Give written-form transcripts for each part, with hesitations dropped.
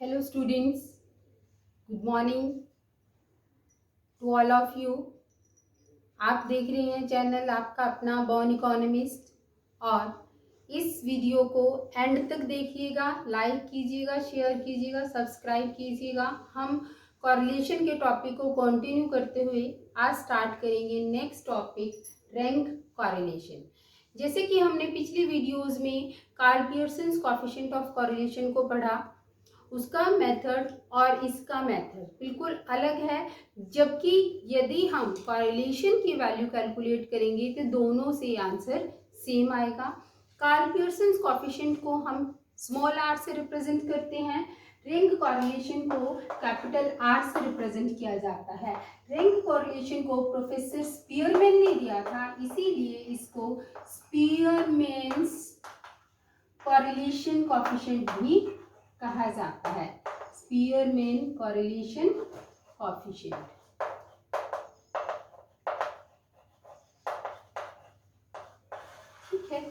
Hello students, good morning to all of you. आप देख रहे हैं चैनल आपका अपना बॉर्न इकोनॉमिस्ट और इस वीडियो को एंड तक देखिएगा, लाइक कीजिएगा, शेयर कीजिएगा, सब्सक्राइब कीजिएगा। हम कॉरिलेशन के टॉपिक को कंटिन्यू करते हुए आज स्टार्ट करेंगे नेक्स्ट टॉपिक, रैंक कॉरिलेशन। जैसे कि हमने पिछली वीडियोस में Karl Pearson's coefficient of correlation को पढ़ा, उसका मेथड और इसका मेथड बिल्कुल अलग है। जबकि यदि हम कॉरिलेशन की वैल्यू कैलकुलेट करेंगे तो दोनों से आंसर सेम आएगा। कार्ल पियर्सन्स कोएफिशिएंट को हम स्मॉल r से रिप्रेजेंट करते हैं, रैंक कॉरिलेशन को कैपिटल R से रिप्रेजेंट किया जाता है। रैंक कॉरिलेशन को प्रोफेसर स्पीयरमैन ने दिया था, इसीलिए इसको स्पीयरमैन्स कॉरिलेशन कोएफिशिएंट भी कहा जाता है, स्पीयरमैन कॉरिलेशन कोएफिशिएंट। ठीक है,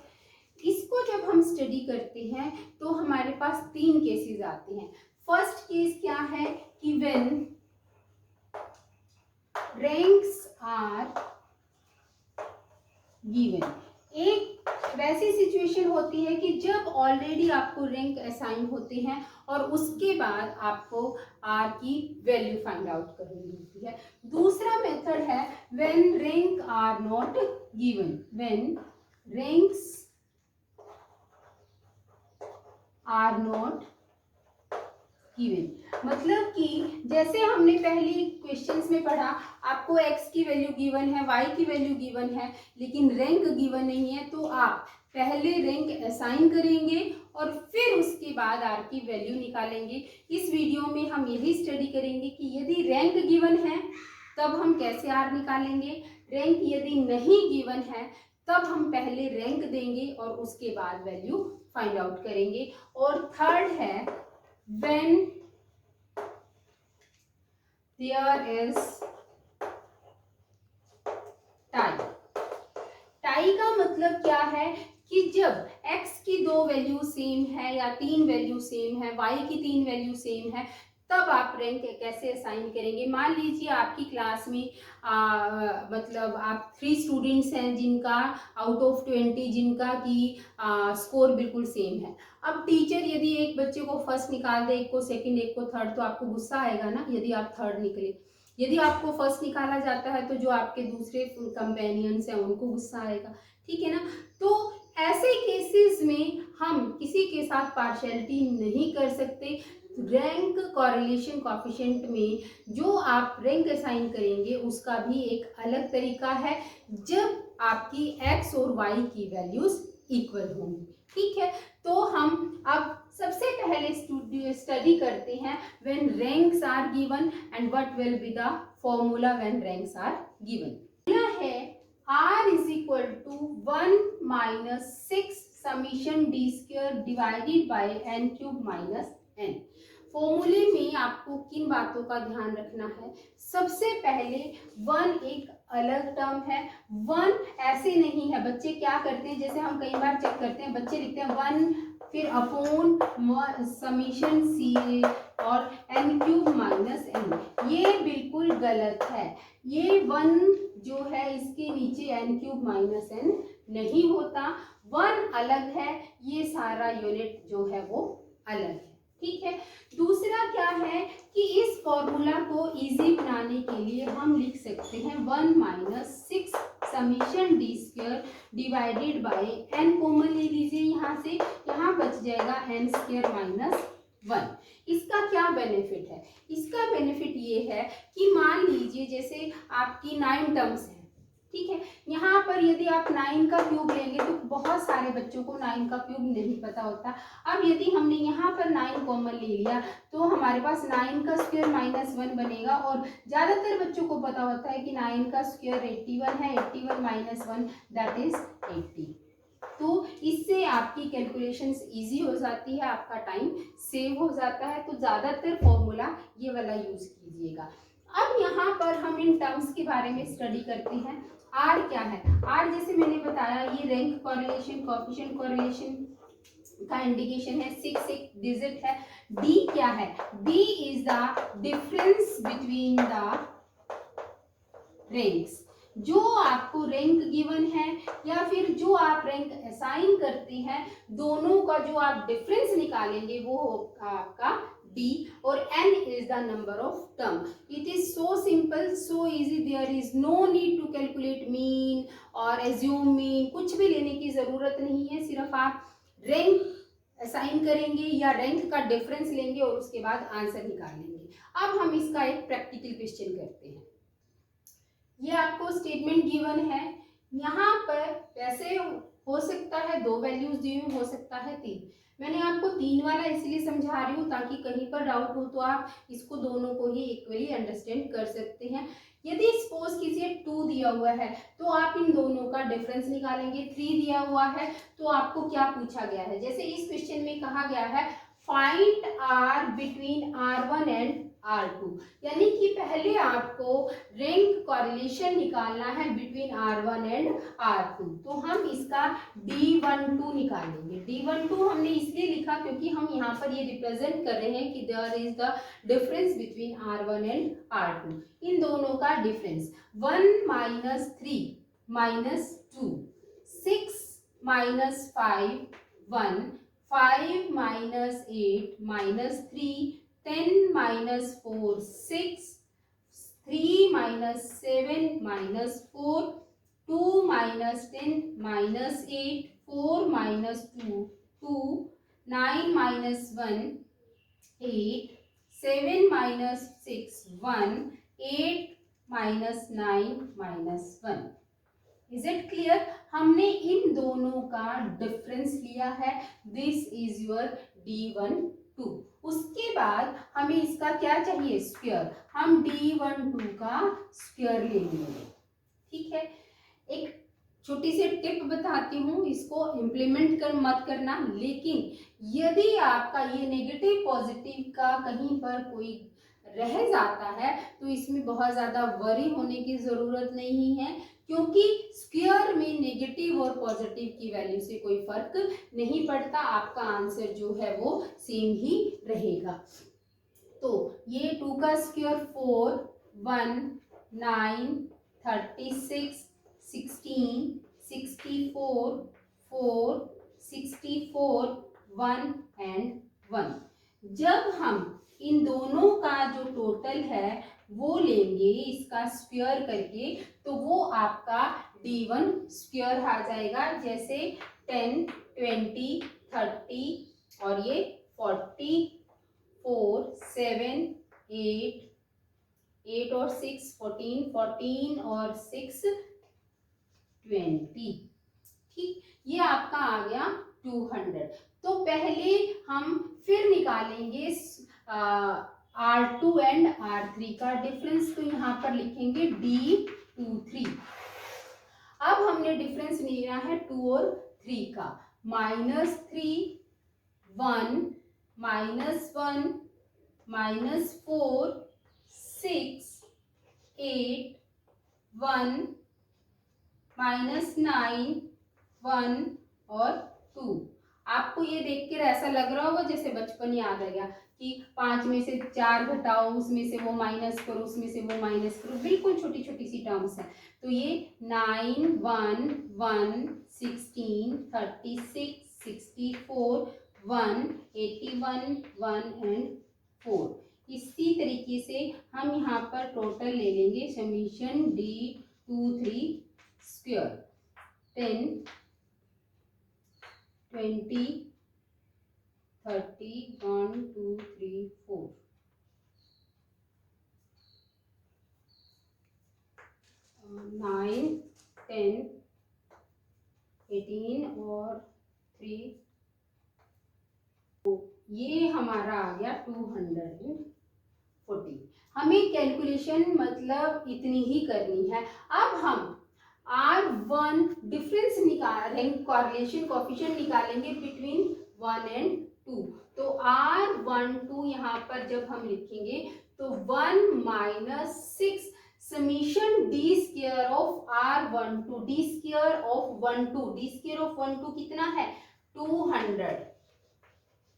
इसको जब हम स्टडी करते हैं तो हमारे पास तीन केसेस आते हैं। फर्स्ट केस क्या है कि व्हेन रैंक्स आर गिवन। एक वैसी सिचुएशन होती है कि जब ऑलरेडी आपको रैंक असाइन होते हैं और उसके बाद आपको आर की वैल्यू फाइंड आउट करनी होती है। दूसरा मेथड है when rank are not given, when ranks are not given. मतलब कि जैसे हमने पहले क्वेश्चंस में पढ़ा, आपको x की वैल्यू गिवन है, y की वैल्यू गिवन है, लेकिन रैंक गिवन नहीं है, तो आप पहले रैंक असाइन करेंगे और फिर उसके बाद r की वैल्यू निकालेंगे। इस वीडियो में हम यही स्टडी करेंगे कि यदि रैंक गिवन है तब हम कैसे r निकालेंगे, रैंक यदि नहीं गिवन है तब हम पहले रैंक देंगे और उसके बाद वैल्यू फाइंड आउट करेंगे। और थर्ड है when there is tie। Tie का मतलब क्या है कि जब x की दो वैल्यू सेम है या तीन वैल्यू सेम है, y की तीन वैल्यू सेम है, तब आप रैंक कैसे असाइन करेंगे। मान लीजिए आपकी क्लास में मतलब आप 3 स्टूडेंट्स हैं जिनका आउट ऑफ 20 जिनका की स्कोर बिल्कुल सेम है। अब टीचर यदि एक बच्चे को फर्स्ट निकाल दे, एक को सेकंड, एक को थर्ड, तो आपको गुस्सा आएगा ना यदि आप थर्ड निकले। यदि आपको फर्स्ट निकाला जाता है तो जो आपके दूसरे कंपेनियंस हैं उनको गुस्सा आएगा, ठीक है ना। तो ऐसे केसेस में हम किसी के साथ पार्शियलिटी नहीं कर सकते। रैंक कॉरिलेशन कोएफिशिएंट में जो आप रैंक असाइन करेंगे उसका भी एक अलग तरीका है, जब आपकी x और y की वैल्यूज इक्वल होंगी। ठीक है, तो हम अब सबसे पहले स्टडी करते हैं when ranks are given and what will be the formula when ranks are given. यह है r is equal to 1 minus 6 summation d square divided by n cube minus n। फॉर्मूले में आपको किन बातों का ध्यान रखना है। सबसे पहले 1 एक अलग टर्म है, 1 ऐसे नहीं है। बच्चे क्या करते हैं, जैसे हम कई बार चेक करते हैं, बच्चे लिखते हैं 1 फिर अपॉन समीशन c और n क्यूब माइनस n। ये बिल्कुल गलत है। ये 1 जो है इसके नीचे n क्यूब माइनस n नहीं होता, 1 अलग है, ये सारा यूनिट जो है वो अलग है। ठीक है, दूसरा क्या है कि इस फॉर्मूला को इजी बनाने के लिए हम लिख सकते हैं 1 minus 6 summation D square divided by n common ले लीजिए यहाँ से, यहाँ बच जाएगा n स्क्वायर माइनस 1। इसका क्या बेनिफिट है, इसका बेनिफिट ये है कि मान लीजिए जैसे आपकी 9 टर्म्स हैं, ठीक है, यहाँ पर यदि आप 9 का क्यूब लेंगे तो बहुत सारे बच्चों को 9 का क्यूब नहीं पता होता। अब यदि हमने यहाँ पर 9 कॉमन ले लिया तो हमारे पास 9 का स्क्वायर माइनस 1 बनेगा, और ज़्यादातर बच्चों को पता होता है कि 9 का स्क्वायर 81 है, 81 माइनस 1 दैट इज 80। तो इससे आपकी कैलकुलेशंस इजी हो जाती है, आपका टाइम सेव हो जाता है। तो ज़्यादातर फॉर्मूला ये वाला यूज़ कीजिएगा। अब यहाँ पर हम इन टर्म्स के बारे में स्टडी करते हैं। आर क्या है, आर जैसे मैंने बताया ये रैंक कॉरिलेशन कोएफिशिएंट कॉरिलेशन का इंडिकेशन है, 6 एक डिजिट है, डी क्या है? D is the difference between the ranks. जो आपको रैंक गिवन है या फिर जो आप रैंक असाइन करते हैं, दोनों का जो आप डिफरेंस निकालेंगे वो होगा आपका D, और n is the number of term. It is so simple, so easy. There is no need to calculate mean or assume mean. कुछ भी लेने की जरूरत नहीं है, सिर्फ आप रैंक असाइन करेंगे या रैंक का डिफरेंस लेंगे और उसके बाद आंसर निकालेंगे। अब हम इसका एक प्रैक्टिकल क्वेश्चन करते हैं। ये आपको स्टेटमेंट गिवन है, यहाँ पर वैसे हो सकता है 2 वैल्यूज दी हुई, हो सकता है 3। मैंने आपको 3 वाला इसलिए समझा रही हूँ ताकि कहीं पर डाउट हो तो आप इसको दोनों को ही इक्वली अंडरस्टैंड कर सकते हैं। यदि सपोज कीजिए 2 दिया हुआ है तो आप इन दोनों का डिफरेंस निकालेंगे। 3 दिया हुआ है तो आपको क्या पूछा गया है, जैसे इस क्वेश्चन में कहा गया है find are between R1 and R2, यानी कि पहले आपको रैंक कॉरिलेशन निकालना है बिटवीन R1 एंड R2। तो हम इसका D12 निकालेंगे। D12 हमने इसलिए लिखा क्योंकि हम यहाँ पर ये रिप्रेजेंट कर रहे हैं कि there is the difference between R1 and R2। इन दोनों का difference 1 minus 3 minus 2, 6 minus 5 1, 5 minus 8 minus 3, 10 minus 4 6, 3 minus 7 minus 4, 2 minus 10 minus 8, 4 minus 2 2, 9 minus 1 8, 7 minus 6 1, 8 minus 9 minus 1। Is it clear? हमने इन दोनों का डिफरेंस लिया है। This is your D12। उसके बाद हमें इसका क्या चाहिए? स्क्वायर। हम D12 का स्क्वायर ले लेंगे। ठीक है, एक छोटी सी टिप बताती हूँ, इसको इम्प्लीमेंट कर मत करना, लेकिन यदि आपका ये नेगेटिव पॉजिटिव का कहीं पर कोई रह जाता है तो इसमें बहुत ज़्यादा वरी होने की ज़रूरत नहीं है, क्योंकि स्क्वायर में नेगेटिव और पॉजिटिव की वैल्यू से कोई फर्क नहीं पड़ता। आपका आंसर जो है वो सेम ही रहेगा। तो ये 2 का स्क्वायर 4 1 9 36 16 64 4 64 1 एंड 1। जब हम इन दोनों का जो टोटल है वो लेंगे इसका स्क्वायर करके, तो वो आपका D1 स्क्वायर आ जाएगा। जैसे 10 20 30 और ये 40 4 7 8 और 6 14 14 और 6 20। ठीक, ये आपका आ गया 200। तो पहले हम फिर निकालेंगे R2 एंड R3 का डिफरेंस। तो यहाँ पर लिखेंगे D23। अब हमने डिफरेंस लिया है 2 और 3 का। -3 1 -1 -4 6 8 1 -9 1 और 2। आपको ये देख कर ऐसा लग रहा होगा जैसे बचपन याद आ गया कि 5 में से 4 घटाओ, उसमें से वो माइनस करो, उसमें से वो माइनस करो। बिल्कुल छोटी छोटी सी टर्म्स है। तो ये 9 1 1 16 36 64 1 81 1 एंड 4। इसी तरीके से हम यहाँ पर टोटल ले लेंगे समीशन D23 स्क्वायर 10 20 30 1 2 3 4 9 10 18 और 3 4। ये हमारा आ गया 240। हमें कैलकुलेशन मतलब इतनी ही करनी है। अब हम R1 difference rank correlation coefficient निकालेंगे बिटवीन 1 एंड 2। तो R12 यहाँ पर जब हम लिखेंगे तो 1 - 6 summation D square of R12, D square of 12, D square of 12 कितना है 200।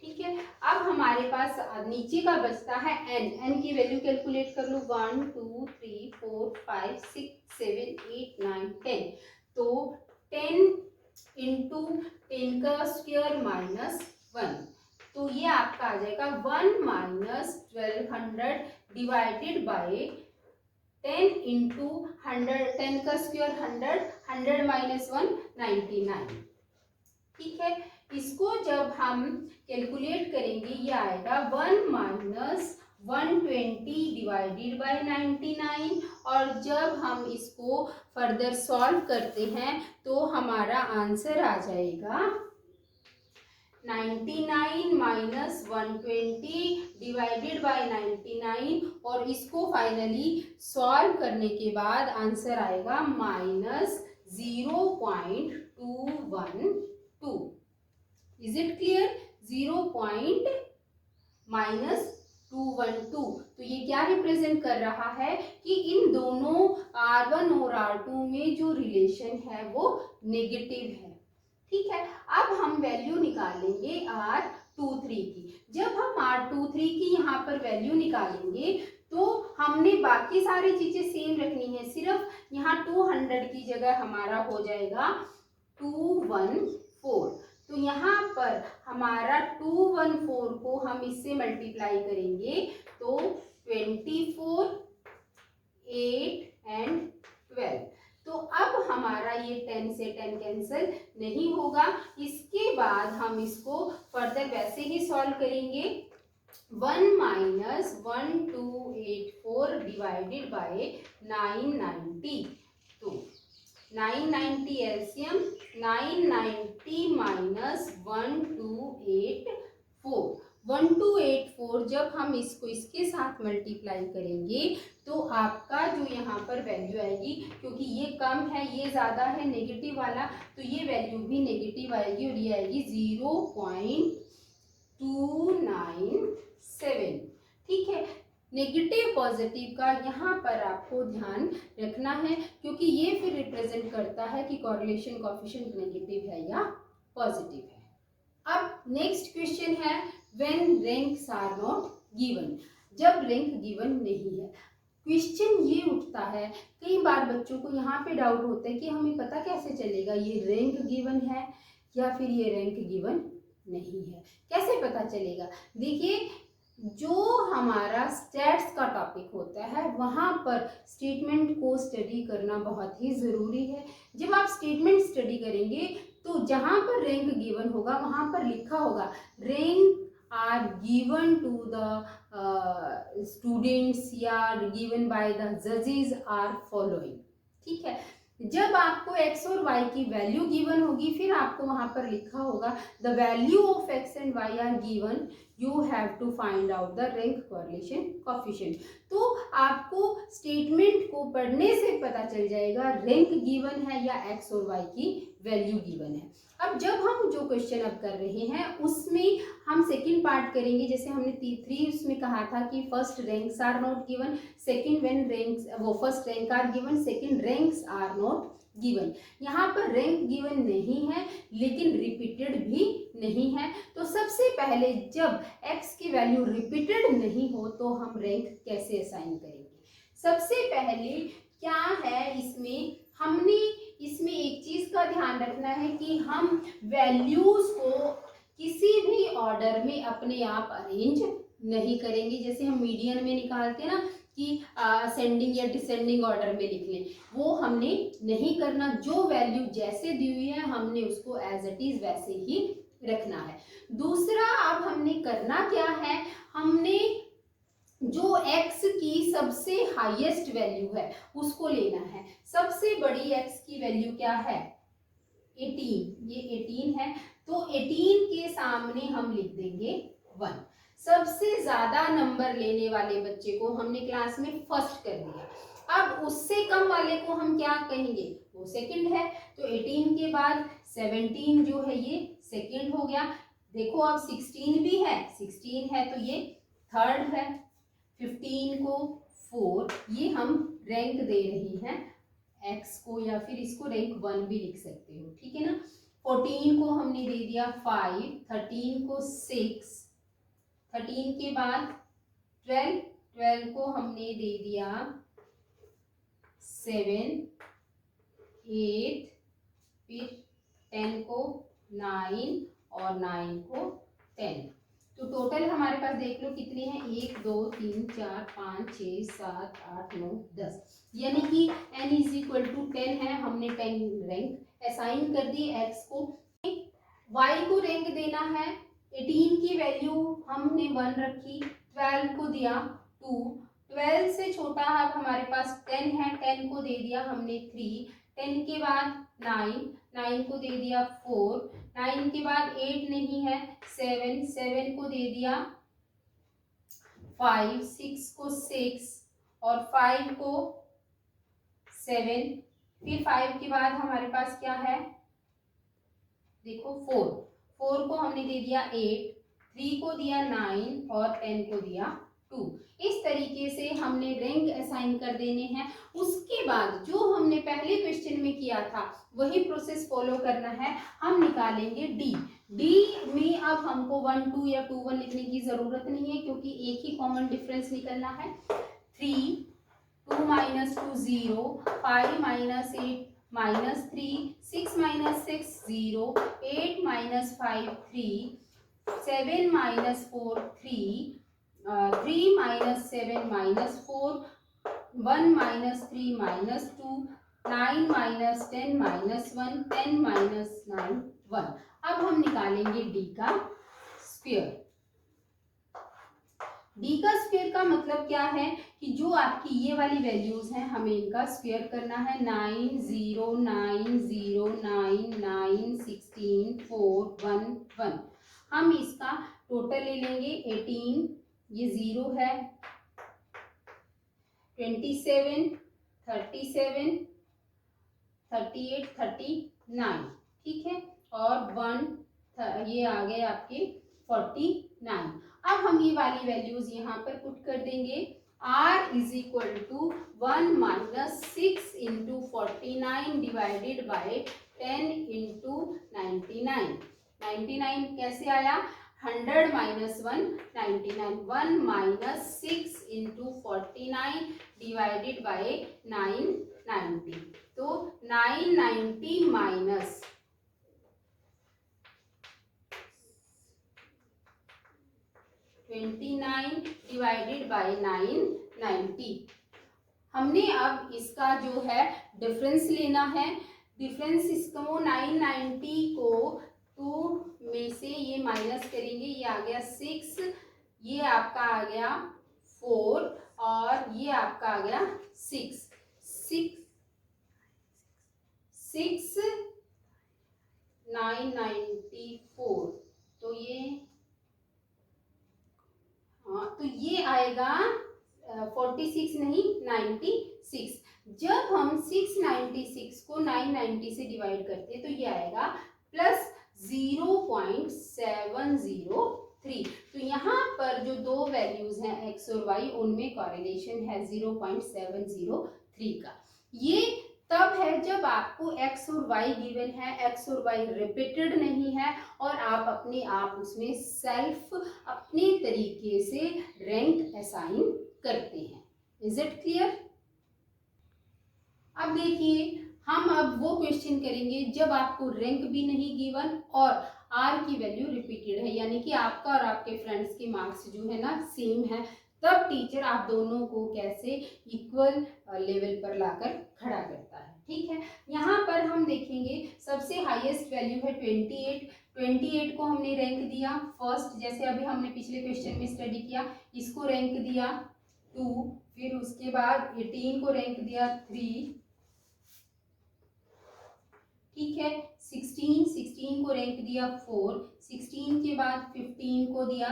ठीक है। अब हमारे पास नीचे का बचता है n की वैल्यू कैलकुलेट कर लो 1 2 3 4 5 6 7 8 9 10। तो 10 इंटू 10 का स्क्वायर माइनस 1, तो ये आपका आ जाएगा 1 माइनस 1200 डिवाइडेड बाय 10 इंटू 100, 10 का स्क्वायर 100, 100 माइनस 1 99। ठीक है, इसको जब हम कैलकुलेट करेंगे ये आएगा 1 माइनस 120 डिवाइडेड बाय 99, और जब हम इसको फर्दर सॉल्व करते हैं तो हमारा आंसर आ जाएगा 99 माइनस 120 डिवाइडेड बाय 99, और इसको फाइनली सॉल्व करने के बाद आंसर आएगा माइनस 0.212। Is it clear? 0.-212। तो ये क्या रिप्रेजेंट कर रहा है कि इन दोनों R1 और R2 में जो रिलेशन है वो नेगेटिव है। ठीक है, अब हम वैल्यू निकालेंगे R23 की। जब हम R23 की यहाँ पर वैल्यू निकालेंगे तो हमने बाकी सारी चीजें सेम रखनी है, सिर्फ यहाँ 200 की जगह हमारा हो जाएगा 214। तो यहाँ पर हमारा 214 को हम इससे मल्टीप्लाई करेंगे तो 24, 8 एंड 12। तो अब हमारा ये 10 से 10 कैंसिल नहीं होगा। इसके बाद हम इसको फर्दर वैसे ही सॉल्व करेंगे 1 माइनस 1284 डिवाइडेड बाय 990। तो 990 एलसीएम 990 माइनस 1284 जब हम इसको इसके साथ मल्टीप्लाई करेंगे तो आपका जो यहाँ पर वैल्यू आएगी, क्योंकि ये कम है ये ज़्यादा है नेगेटिव वाला, तो ये वैल्यू भी नेगेटिव आएगी और ये आएगी 0.297। ठीक है, नेगेटिव पॉजिटिव का यहाँ पर आपको ध्यान रखना है, क्योंकि ये फिर रिप्रेजेंट करता है कि कॉरिलेशन कोएफिशिएंट नेगेटिव है या पॉजिटिव है। अब नेक्स्ट क्वेश्चन है when ranks are not given, जब रैंक गिवन नहीं है। क्वेश्चन ये उठता है, कई बार बच्चों को यहाँ पे डाउट होता है कि हमें पता कैसे चलेगा ये रैंक गिवन है या फिर ये रैंक गिवन नहीं है, कैसे पता चलेगा? देखिए, जो हमारा स्टैट्स का टॉपिक होता है वहाँ पर स्टेटमेंट को स्टडी करना बहुत ही ज़रूरी है। जब आप स्टेटमेंट स्टडी करेंगे तो जहाँ पर रैंक गिवन होगा वहाँ पर लिखा होगा rank are given to the students या गिवन बाय द जजेस आर फॉलोइंग। ठीक है, जब आपको x और y की वैल्यू गिवन होगी फिर आपको वहां पर लिखा होगा the value of x and y are given, you have to find out the rank correlation coefficient. तो आपको स्टेटमेंट को पढ़ने से पता चल जाएगा रैंक गिवन है या x और y की वैल्यू गिवन है। अब जब हम जो क्वेश्चन अब कर रहे हैं उसमें हम सेकंड पार्ट करेंगे, जैसे हमने 3 उसमें कहा था कि first ranks are not given, second when ranks वो first rank are given, second ranks are not given. यहाँ पर रैंक गिवन नहीं है लेकिन रिपीटेड भी नहीं है। तो सबसे पहले जब x की वैल्यू रिपीटेड नहीं हो तो हम रैंक कैसे असाइन करेंगे? सबसे पहले क्या है इसमें, हमने इसमें एक चीज का ध्यान रखना है कि हम वैल्यूज को किसी भी ऑर्डर में अपने आप अरेंज नहीं करेंगे। जैसे हम मीडियन में निकालते हैं ना कि असेंडिंग या डिसेंडिंग ऑर्डर में लिख लें, वो हमने नहीं करना। जो वैल्यू जैसे दी हुई है हमने उसको एज इट इज वैसे ही रखना है। दूसरा, अब हमने करना क्या है, हमने जो x की सबसे हाईएस्ट वैल्यू है उसको लेना है। सबसे बड़ी x की वैल्यू क्या है? 18, ये 18 है, तो 18 के सामने हम लिख देंगे 1। सबसे ज्यादा नंबर लेने वाले बच्चे को हमने क्लास में फर्स्ट कर दिया। अब उससे कम वाले को हम क्या कहेंगे? वो सेकंड है। तो 18 के बाद 17 जो है ये सेकंड हो गया। देखो अब 16 भी है, 16 है तो ये थर्ड है। 15 को 4, ये हम रैंक दे रही हैं x को, या फिर इसको रैंक 1 भी लिख सकते हो। ठीक है ना। 14 को हमने दे दिया 5, 13 को 6, 13 के बाद 12, 12 को हमने दे दिया 7, 8, फिर 10 को 9 और 9 को 10। तो टोटल हमारे पास देख लो कितने हैं, 1 2 3 4 5 6 7 8 9 10, यानी कि n इज इक्वल टू 10 है। हमने 10 रैंक असाइन कर दी x को। y को रैंक देना है, 18 की वैल्यू हमने 1 रखी, 12 को दिया 2, 12 से छोटा अब हमारे पास 10 है, 10 को दे दिया हमने 3, 10 के बाद 9, 9 को दे दिया 4, 9 के बाद 8 नहीं है 7, 7 को दे दिया 5, 6 को 6 और 5 को 7, फिर 5 के बाद हमारे पास क्या है, देखो 4, 4 को हमने दे दिया 8, 3 को दिया 9 और 10 को दिया 2। इस तरीके से हमने रैंक असाइन कर देने हैं। उसके बाद जो हमने पहले क्वेश्चन में किया था वही प्रोसेस फॉलो करना है। हम निकालेंगे डी। डी में अब हमको 1 2 या 2 1 लिखने की जरूरत नहीं है, क्योंकि एक ही कॉमन डिफरेंस निकलना है। 3 2 minus 2 0, 5 minus 8 minus 3, 6 minus 6 0, 8 minus 5 3, 7 minus 4 3, 3 minus 7 minus 4, 1 minus 3 minus 2, 9 minus 10 minus 1, 10 minus 9 1। अब हम निकालेंगे डी का स्क्वायर। डी का स्क्वायर का मतलब क्या है कि जो आपकी ये वाली वैल्यूज हैं हमें इनका स्क्वायर करना है। 9 0 9 0 9 9 16 4 1 1। हम इसका टोटल ले लेंगे। 18 ये 0 है, 27 37 38 39, ठीक है, और 1 ये आ गए आपके 49। अब हम ये वाली वैल्यूज यहाँ पर पुट कर देंगे। r is equal to 1 minus 6 into 49 divided by 10 into 99। 99 कैसे आया, 100 minus 1 99, 1 minus 6 into 49 divided by 990। तो 990 माइनस 29 डिवाइडेड बाई 990। हमने अब इसका जो है डिफरेंस लेना है। डिफरेंस इसको 990 को 2 में से ये माइनस करेंगे, ये आ गया 6, ये आपका आ गया 4 और ये आपका आ गया 6 994। तो ये तो ये आएगा 46 नहीं 96। जब हम 696 को 990 से डिवाइड करते हैं तो ये आएगा प्लस 0.703। तो यहाँ पर जो दो वैल्यूज हैं x और y उनमें कॉरिलेशन है 0.703 का। ये तब है जब आपको x और y गिवन है, x और y रिपीटेड नहीं है और आप अपने आप उसमें सेल्फ अपने तरीके से रैंक असाइन करते हैं। Is it clear? अब देखिए हम अब वो क्वेश्चन करेंगे जब आपको रैंक भी नहीं गिवन और r की वैल्यू रिपीटेड है, यानी कि आपका और आपके फ्रेंड्स के मार्क्स जो है ना सेम है, तब टीचर आप दोनों को कैसे इक्वल लेवल पर लाकर खड़ा करता है। ठीक है, यहाँ पर हम देखेंगे सबसे हाईएस्ट वैल्यू है 28। 28 को हमने रैंक दिया फर्स्ट, जैसे अभी हमने पिछले क्वेश्चन में स्टडी किया, इसको रैंक दिया 2, फिर उसके बाद 18 को रैंक दिया 3, ठीक है, 16 को रैंक दिया 4, 16 के बाद 15 को दिया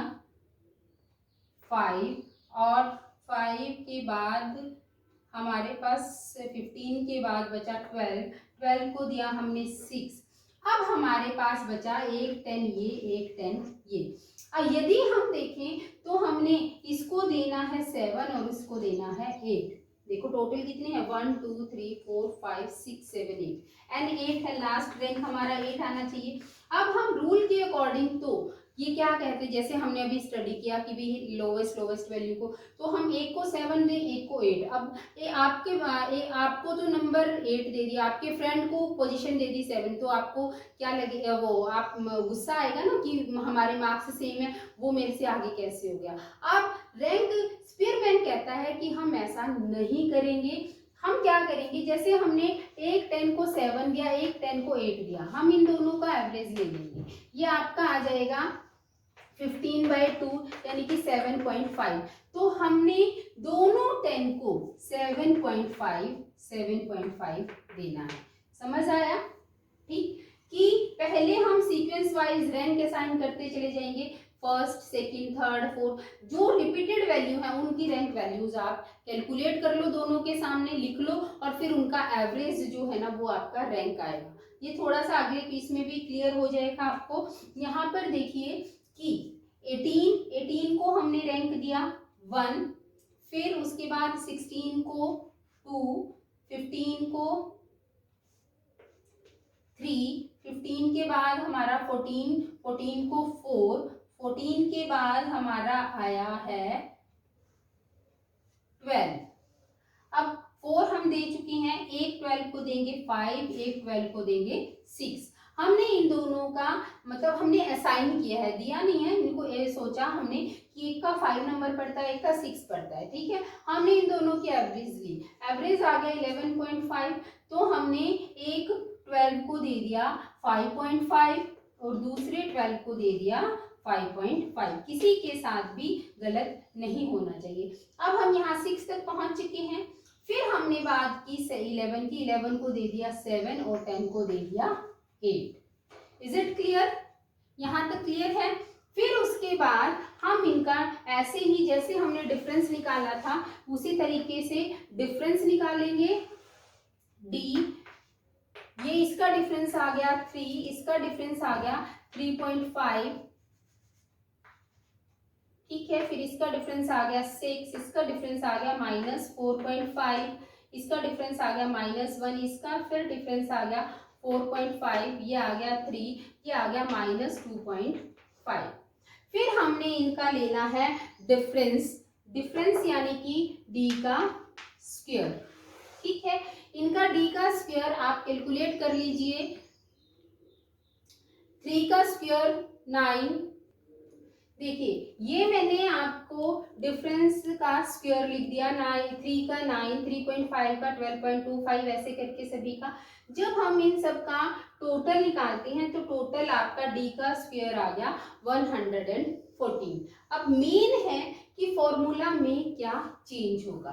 5 और 5 के बाद हमारे पास 15 के बाद बचा 12 को दिया हमने 6। अब हमारे पास बचा एक 10 ये, एक 10 ये। यदि हम देखें तो हमने इसको देना है 7 और इसको देना है 8। देखो टोटल कितने हैं, 1 2 3 4 5 6 7 8 एंड 8 है लास्ट रैंक हमारा, 8 आना चाहिए। अब हम रूल के अकॉर्डिंग तो ये क्या कहते हैं, जैसे हमने अभी स्टडी किया कि भी लोवेस्ट वैल्यू को, तो हम एक को 7 दें, एक को 8। अब आपको तो नंबर 8 दे दिया, आपके फ्रेंड को पोजीशन दे दी 7, तो आपको क्या लगेगा, वो आप गुस्सा आएगा ना कि हमारे मार्क्स सेम है, वो मेरे से आगे कैसे हो गया। अब रैंक स्पीयरमैन कहता है कि हम ऐसा नहीं करेंगे। हम क्या करेंगे, जैसे हमने एक 10 को 7 दिया, एक 10 को 8 दिया, हम इन दोनों का एवरेज ले लेंगे। ये आपका आ जाएगा 15/2 यानी कि 7.5। तो हमने दोनों 10 को 7.5 देना है। समझ आया? ठीक, कि पहले हम सीक्वेंस वाइज रैंक असाइन करते चले जाएंगे, फर्स्ट सेकंड थर्ड फोर्थ, जो रिपीटेड वैल्यू है उनकी रैंक वैल्यूज आप कैलकुलेट कर लो, दोनों के सामने लिख लो, और फिर उनका एवरेज जो है ना वो आपका रैंक आएगा। ये थोड़ा सा अगले पीस में भी क्लियर हो जाएगा आपको। यहाँ पर देखिए कि 18 को हमने रैंक दिया 1, फिर उसके बाद 16 को 2, 15 को 3, 15 के बाद हमारा 14, 14 को 4, 14 के बाद हमारा आया है 12। अब 4 हम दे चुके हैं, एक 12 को देंगे 5, एक 12 को देंगे 6। हमने इन दोनों का मतलब हमने असाइन किया है, दिया नहीं है इनको, ये सोचा हमने कि एक का 5 नंबर पड़ता है, एक का 6 पड़ता है, ठीक है। हमने इन दोनों की एवरेज ली, एवरेज आ गया 11.5, तो हमने एक 12 को दे दिया 5.5 और दूसरे 12 को दे दिया 5.5। किसी के साथ भी गलत नहीं होना चाहिए। अब हम यहाँ 6 तक पहुंच चुके हैं, फिर हमने बात की 11 की, 11 को दे दिया 7 और 10 को दे दिया 8। Is it clear? यहाँ तक क्लियर है? फिर उसके बाद हम इनका ऐसे ही जैसे हमने डिफरेंस निकाला था उसी तरीके से डिफरेंस निकालेंगे। डी, ये इसका डिफरेंस आ गया 3, इसका डिफरेंस आ गया 3.5, ठीक है। फिर इसका डिफरेंस आ गया 6, इसका डिफरेंस आ गया -4.5, इसका डिफरेंस आ गया -1, इसका फिर डिफरेंस आ गया 4.5, ये आ गया 3, ये आ गया -2.5। फिर हमने इनका लेना है डिफरेंस यानी कि डी का स्क्वायर, ठीक है। इनका डी का स्क्वायर आप कैलकुलेट कर लीजिए, 3 का स्क्वायर 9। देखिए ये मैंने आपको डिफरेंस का स्क्वायर लिख दिया, 3 का 9, 3.5 का 12.25, ऐसे करके सभी का। जब हम इन सब का टोटल निकालते हैं तो टोटल आपका डी का स्क्वायर आ गया 114। अब मेन है कि फॉर्मूला में क्या चेंज होगा।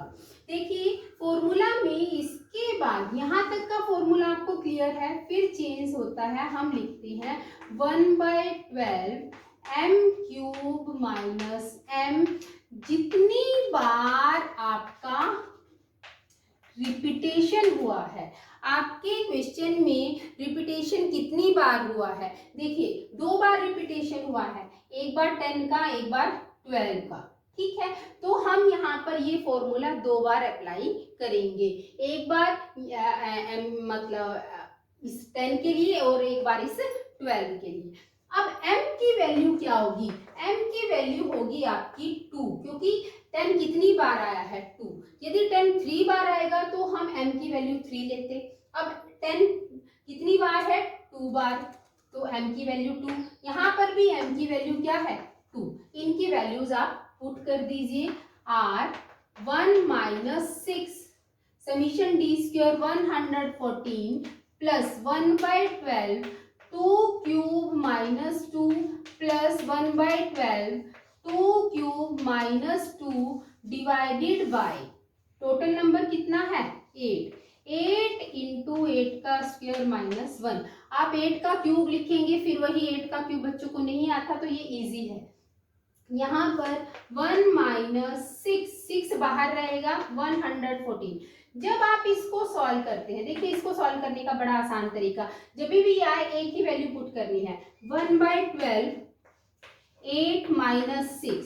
देखिए फॉर्मूला में इसके बाद यहाँ तक का फॉर्मूला आपको क्लियर है, फिर चेंज होता है, हम लिखते हैं 1/12 m³ माइनस m, जितनी बार आपका रिपीटेशन हुआ है। आपके क्वेश्चन में रिपीटेशन कितनी बार हुआ है, देखिए 2 बार रिपीटेशन हुआ है, एक बार 10 का, एक बार 12 का, ठीक है। तो हम यहाँ पर ये फॉर्मूला 2 बार अप्लाई करेंगे, एक बार मतलब इस 10 के लिए और एक बार इस 12 के लिए। अब m की वैल्यू क्या होगी, m की वैल्यू होगी आपकी 2, क्योंकि 10 कितनी बार आया है 2। यदि 10 3 बार आएगा तो हम m की वैल्यू 3 लेते। अब 10 कितनी बार है 2 बार, तो m की वैल्यू 2। यहाँ पर भी m की वैल्यू क्या है 2। इनकी वैल्यूज आप पुट कर दीजिए, r 1 - 6 summation D square 114 plus 1/12 2³ minus 2 plus 1/12 2³ - 2 divided by total number कितना है 8 × 8 का स्क्वायर -1। आप 8 का क्यूब लिखेंगे, फिर वही 8 का क्यूब बच्चों को नहीं आता तो ये इजी है। यहाँ पर 1 - 6 बाहर रहेगा 114। जब आप इसको सॉल्व करते हैं, देखिए इसको सॉल्व करने का बड़ा आसान तरीका, जब भी आए एक ही वैल्यू पुट करनी है, 1/12 8 - 6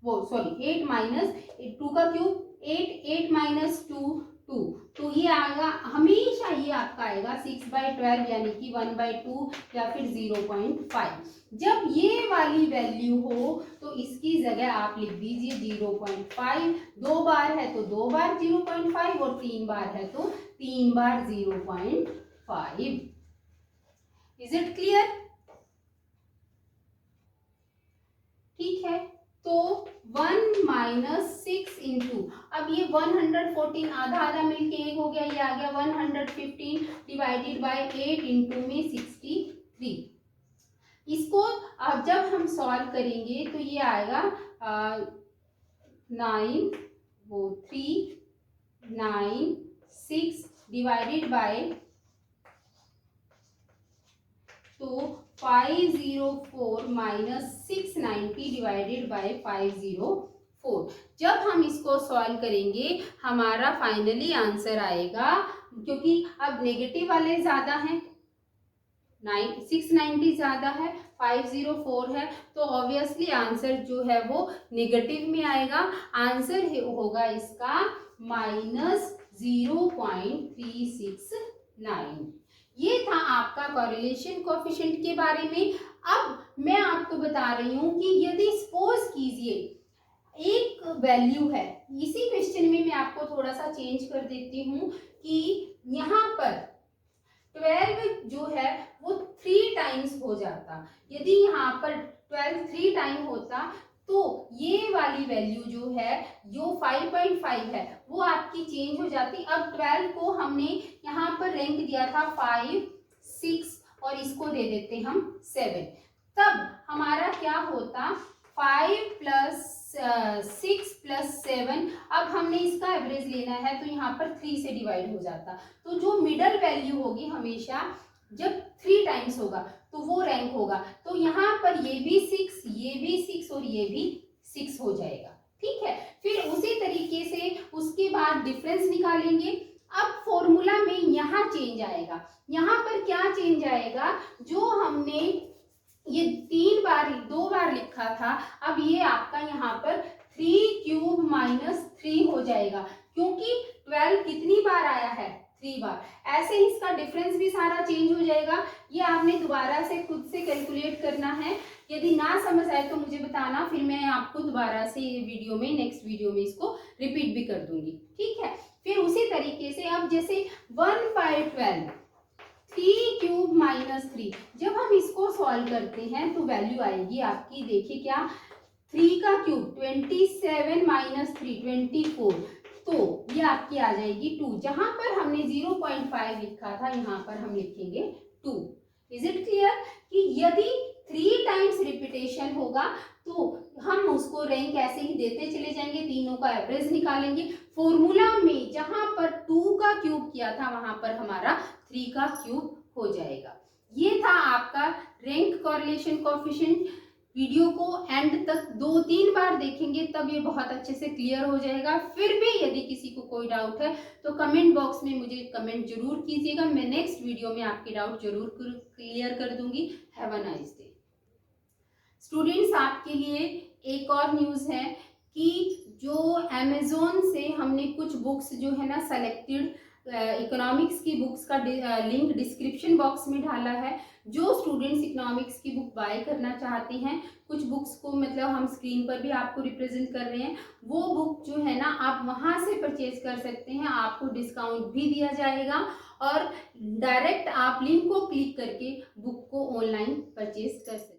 वो सॉरी 8 - 2 का क्यूब 8 माइनस 2 2, तो ये आएगा, हमेशा ये आपका आएगा 6/12 यानी कि 1/2 या फिर 0.5। जब ये वाली वैल्यू हो तो इसकी जगह आप लिख दीजिए 0.5। 2 बार है तो 2 बार 0.5 और 3 बार है तो 3 बार 0.5। Is it clear? ठीक है, तो 1 माइनस 6 इंटू, अब ये 114 आधा आधा मिलके एक हो गया, ये आ गया 115 डिवाइडेड बाय 8 इंटू में 63। इसको अब जब हम सॉल्व करेंगे तो ये आएगा 9396 डिवाइडेड बाय, तो 504 माइनस 690 डिवाइडेड बाय 504। जब हम इसको सॉल्व करेंगे हमारा फाइनली आंसर आएगा, क्योंकि अब नेगेटिव वाले ज्यादा हैं, 690 ज्यादा है, 504 है, तो ऑब्वियसली आंसर जो है वो नेगेटिव में आएगा। आंसर होगा इसका -0.369। ये था आपका कॉरिलेशन कोएफिशिएंट के बारे में। अब मैं आपको बता रही हूं कि यदि सपोज कीजिए एक वैल्यू है, इसी क्वेश्चन में मैं आपको थोड़ा सा चेंज कर देती हूं कि यहाँ पर 12 जो है वो 3 टाइम्स हो जाता। यदि यहाँ पर 12 3 टाइम होता तो ये वाली वैल्यू जो है, जो 5.5 है, वो आपकी चेंज हो जाती। अब 12 को हमने यहाँ पर रैंक दिया था 5 6 और इसको दे देते हम 7, तब हमारा क्या होता 5 प्लस 6 प्लस 7। अब हमने इसका एवरेज लेना है तो यहाँ पर 3 से डिवाइड हो जाता, तो जो मिडल वैल्यू होगी हमेशा जब 3 टाइम्स होगा तो वो रैंक होगा। तो यहाँ पर ये भी 6, ये भी 6 और ये भी 6 हो जाएगा। ठीक है, फिर उसी तरीके से उसके बाद डिफरेंस निकालेंगे। अब फॉर्मूला में यहाँ चेंज आएगा, यहाँ पर क्या चेंज आएगा, जो हमने ये 2 बार लिखा था, अब ये आपका यहाँ पर 3³ माइनस 3 हो जाएगा, क्योंकि 12 कितनी बार आया है, 3 बार। ऐसे ही इसका डिफरेंस भी सारा चेंज हो जाएगा। ये आपने दोबारा से खुद से कैलकुलेट करना है। यदि ना समझ आए तो मुझे बताना, फिर मैं आपको दोबारा से ये वीडियो में, नेक्स्ट वीडियो में इसको रिपीट भी कर दूंगी। ठीक है, फिर उसी तरीके से अब जैसे 1/12 3³ माइनस 3, जब हम इसको सॉल्व करते हैं तो वैल्यू आएगी आपकी, देखिए क्या, 3 का क्यूब 27 माइनस 3 24, तो ये आपकी आ जाएगी 2। जहां पर हमने 0.5 लिखा था यहाँ पर हम लिखेंगे 2। इज इट क्लियर कि यदि 3 टाइम्स रिपीटेशन होगा तो हम उसको रैंक ऐसे ही देते चले जाएंगे, तीनों का एवरेज निकालेंगे। फॉर्मूला में जहां पर 2 का क्यूब किया था वहां पर हमारा 3 का क्यूब हो जाएगा। ये था आपका रैंक कॉरिलेशन कोएफिशिएंट। वीडियो को एंड तक 2-3 बार देखेंगे तब ये बहुत अच्छे से क्लियर हो जाएगा। फिर भी यदि किसी को कोई डाउट है तो कमेंट बॉक्स में मुझे कमेंट जरूर कीजिएगा, मैं नेक्स्ट वीडियो में आपके डाउट जरूर क्लियर कर दूंगी। Have a nice day. Students, आपके लिए एक और न्यूज़ है कि जो अमेज़न से हमने कुछ बुक्स जो है ना सेलेक्टेड इकोनॉमिक्स की बुक्स का लिंक डिस्क्रिप्शन बॉक्स में डाला है। जो स्टूडेंट्स इकोनॉमिक्स की बुक बाय करना चाहते हैं, कुछ बुक्स को मतलब हम स्क्रीन पर भी आपको रिप्रेजेंट कर रहे हैं, वो बुक जो है ना आप वहाँ से परचेज कर सकते हैं, आपको डिस्काउंट भी दिया जाएगा और डायरेक्ट आप लिंक को क्लिक करके बुक को ऑनलाइन परचेज कर सकते हैं।